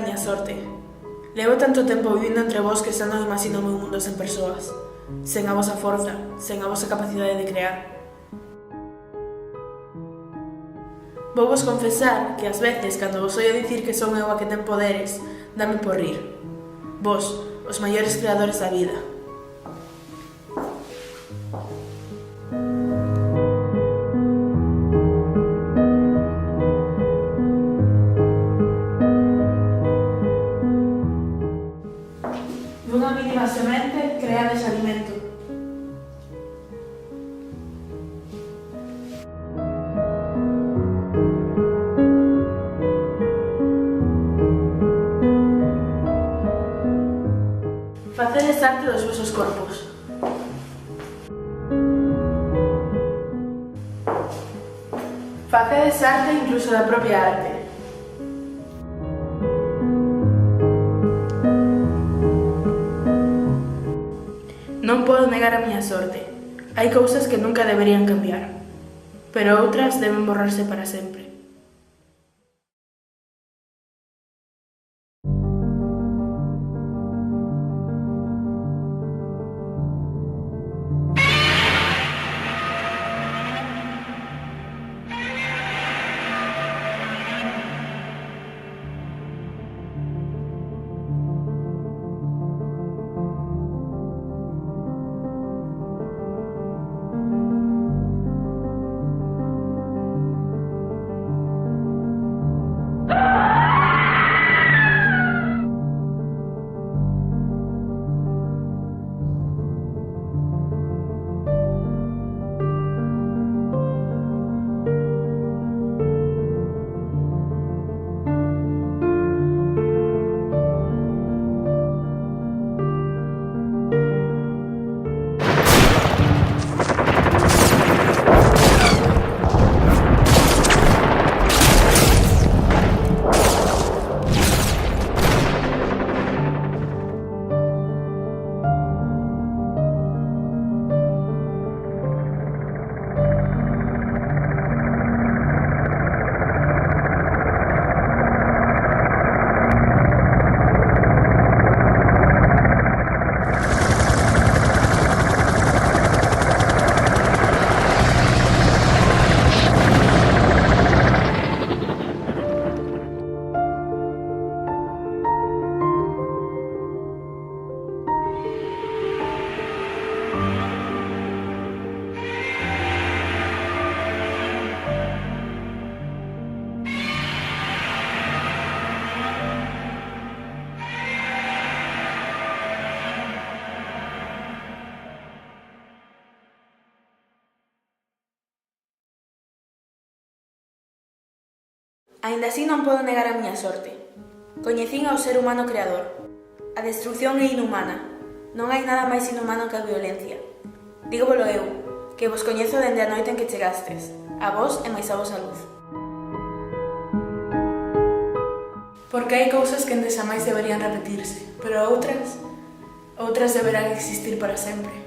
miña sorte. Levo tanto tempo vivindo entre vós que xa non imagino o meu mundo sen persoas, sen a vosa forza, sen a vosa capacidade de crear. Vou vos confesar que ás veces, cando vos oio dicir que son eu a que ten poderes, dame por rir. Vos, os maiores creadores da vida. Dunha mínima semente creades alimento. Facedes arte dos vosos corpos. Facedes arte incluso da propia arte. Non podo negar a miña sorte. Hai cousas que nunca deberían cambiar, pero outras deben borrarse para sempre. Aínda así non podo negar a miña sorte. Coñecín ao ser humano creador. A destrucción é inhumana. Non hai nada máis inhumano que a violencia. Dígovolo eu, que vos coñezo dende a noite en que chegastes, a vos e máis a vosa luz. Porque hai cousas que endexamais deberían repetirse, pero outras deberán existir para sempre.